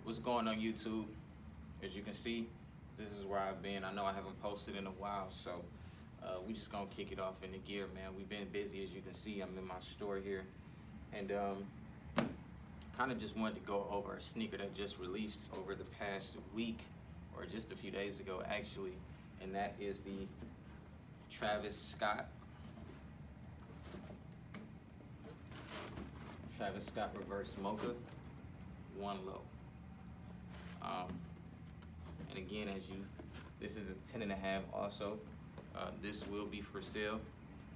What's going on YouTube? As you can see, this is where I've been. I know I haven't posted in a while, so we just gonna kick it off in the gear, man. We've been busy, as you can see. I'm in my store here, and kind of just wanted to go over a sneaker that just released over the past week, or just a few days ago, actually, and that is the Travis Scott Reverse Mocha One Low. And again, this is a 10 and a half also. This will be for sale.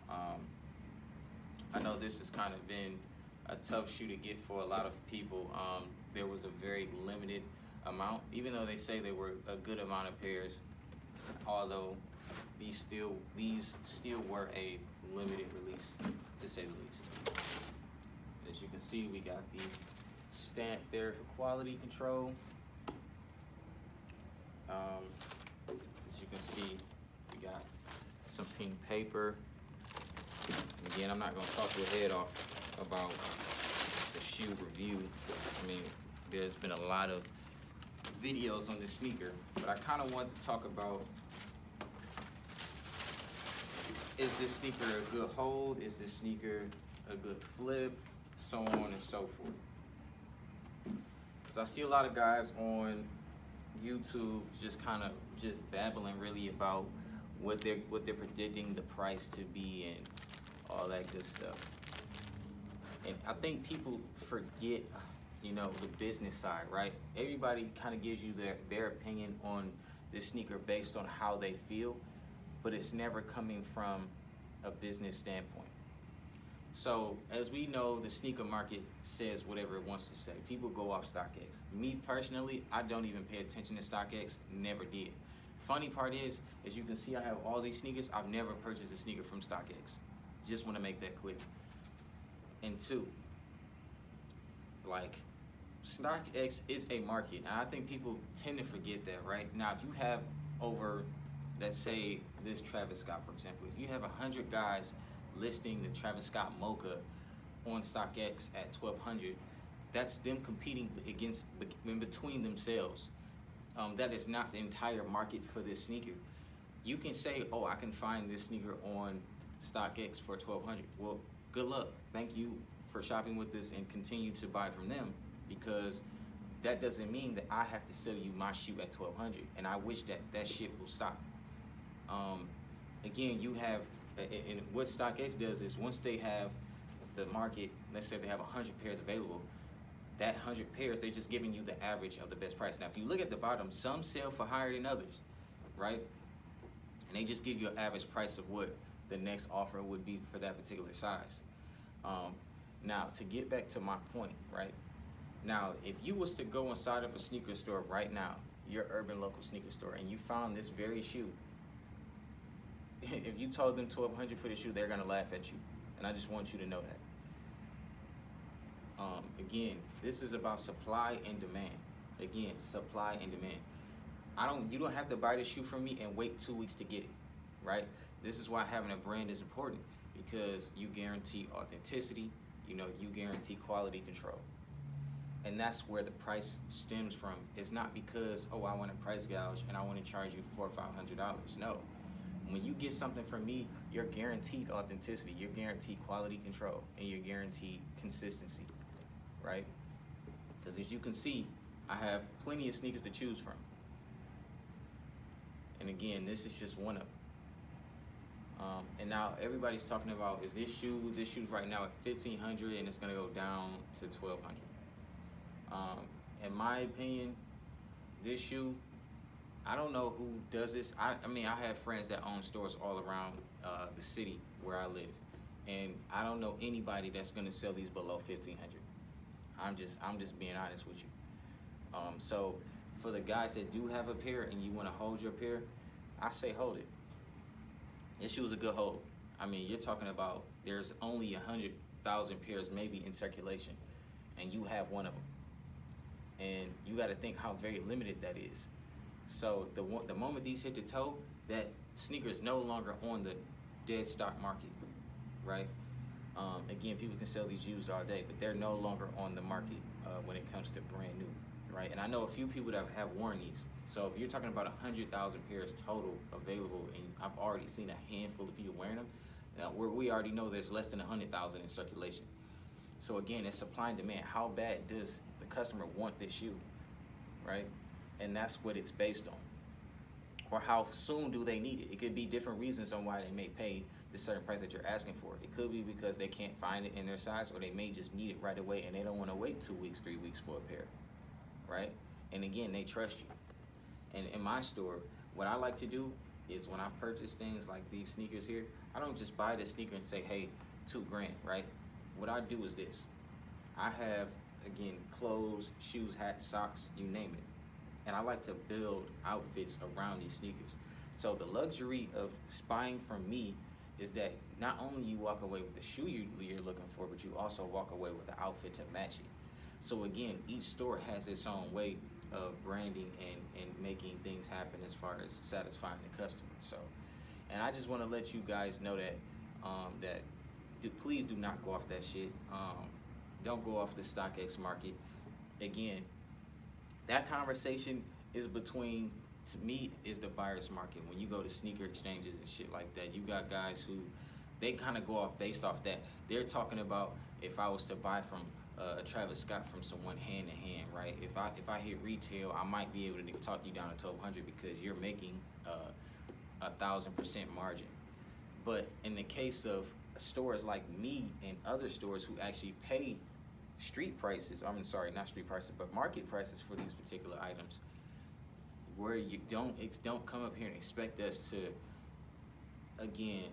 I know this has kind of been a tough shoe to get for a lot of people. There was a very limited amount, even though they say there were a good amount of pairs, although these still were a limited release, to say the least. As you can see, we got the stamp there for quality control. As you can see, we got some pink paper. And again, I'm not going to talk your head off about the shoe review. I mean, there's been a lot of videos on this sneaker, but I kind of want to talk about, is this sneaker a good hold? Is this sneaker a good flip? So on and so forth. Because I see a lot of guys on YouTube just babbling really about what they're predicting the price to be and all that good stuff. And I think people forget, the business side, right? Everybody kind of gives you their opinion on this sneaker based on how they feel, but it's never coming from a business standpoint. So as we know, the sneaker market says whatever it wants to say. People go off StockX. Me personally, I don't even pay attention to StockX, never did. Funny part is, as you can see, I have all these sneakers. I've never purchased a sneaker from StockX. Just want to make that clear. And two, like, StockX is a market, and I think people tend to forget that, right? Now, if you have over, let's say this Travis Scott, for example, if you have 100 guys listing the Travis Scott Mocha on StockX at $1,200, that's them competing in between themselves. That is not the entire market for this sneaker. You can say, oh, I can find this sneaker on StockX for $1,200. Well, good luck. Thank you for shopping with us and continue to buy from them, because that doesn't mean that I have to sell you my shoe at $1,200, and I wish that shit will stop. Again, you have, and what StockX does is, once they have the market, let's say they have 100 pairs available, that 100 pairs, they're just giving you the average of the best price. Now, if you look at the bottom, some sell for higher than others, right? And they just give you an average price of what the next offer would be for that particular size. Now, to get back to my point, right? Now, if you was to go inside of a sneaker store right now, your urban local sneaker store, and you found this very shoe, if you told them $1,200 for the shoe, they're gonna laugh at you. And I just want you to know that. Again, this is about supply and demand. Again, supply and demand. You don't have to buy the shoe from me and wait 2 weeks to get it, right? This is why having a brand is important, because you guarantee authenticity, you guarantee quality control. And that's where the price stems from. It's not because, oh, I want a price gouge and I want to charge you $400 or $500. No. When you get something from me, you're guaranteed authenticity, you're guaranteed quality control, and you're guaranteed consistency, right? Because as you can see, I have plenty of sneakers to choose from. And again, this is just one of them. And now everybody's talking about, is this shoe's right now at $1,500 and it's gonna go down to $1,200. In my opinion, this shoe, I don't know who does this. I mean, I have friends that own stores all around the city where I live, and I don't know anybody that's gonna sell these below $1,500. I'm just being honest with you. So for the guys that do have a pair and you want to hold your pair, I say hold it. This shoe is a good hold. I mean, you're talking about there's only 100,000 pairs maybe in circulation, and you have one of them. And you got to think how very limited that is. So the moment these hit the toe, that sneaker is no longer on the dead stock market, right? Again, people can sell these used all day, but they're no longer on the market when it comes to brand new right? And I know a few people that have worn these. So if you're talking about 100,000 pairs total available, and I've already seen a handful of people wearing them, we already know there's less than 100,000 in circulation. So again, it's supply and demand. How bad does the customer want this shoe, right? And that's what it's based on. Or how soon do they need it? It could be different reasons on why they may pay the certain price that you're asking for. It could be because they can't find it in their size, or they may just need it right away and they don't want to wait 2 weeks, 3 weeks for a pair, right? And again, they trust you. And in my store, what I like to do is when I purchase things like these sneakers here, I don't just buy the sneaker and say, hey, $2,000, right? What I do is this. I have, again, clothes, shoes, hats, socks, you name it. And I like to build outfits around these sneakers. So the luxury of buying from me is that not only you walk away with the shoe you're looking for, but you also walk away with the outfit to match it. So again, each store has its own way of branding and making things happen as far as satisfying the customer. So, and I just want to let you guys know that please do not go off that shit. Don't go off the StockX market. Again, that conversation is between, to me, is the buyer's market. When you go to sneaker exchanges and shit like that, you got guys who, they kind of go off based off that. They're talking about, if I was to buy from a Travis Scott from someone hand to hand, right? If I hit retail, I might be able to talk you down to 1,200 because you're making 1,000% margin. But in the case of stores like me and other stores who actually pay street prices, not street prices, but market prices for these particular items, where you don't come up here and expect us to, again,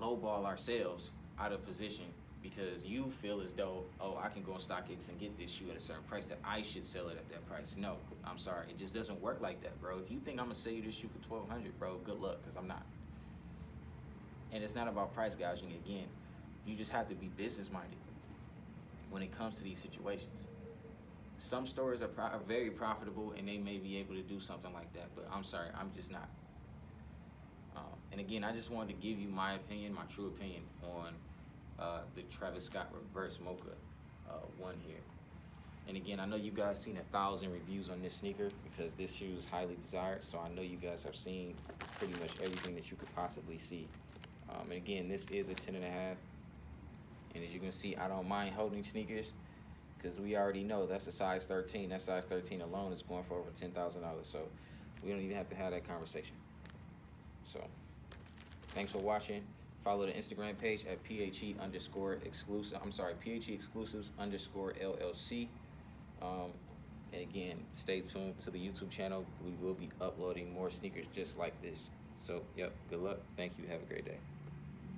lowball ourselves out of position because you feel as though, oh, I can go on StockX and get this shoe at a certain price that I should sell it at that price. No, I'm sorry, it just doesn't work like that, bro. If you think I'm gonna sell you this shoe for $1,200, bro, good luck, because I'm not. And it's not about price gouging. Again, you just have to be business minded when it comes to these situations. Some stores are very profitable and they may be able to do something like that, but I'm sorry, I'm just not. And again, I just wanted to give you my opinion, my true opinion on the Travis Scott Reverse Mocha one here. And again, I know you guys seen 1,000 reviews on this sneaker because this shoe is highly desired, so I know you guys have seen pretty much everything that you could possibly see. And again, this is a 10.5. And as you can see, I don't mind holding sneakers because we already know that's a size 13. That size 13 alone is going for over $10,000. So we don't even have to have that conversation. So thanks for watching. Follow the Instagram page at PHE_exclusive. PHE exclusives _LLC. And again, stay tuned to the YouTube channel. We will be uploading more sneakers just like this. So, yep, good luck. Thank you. Have a great day.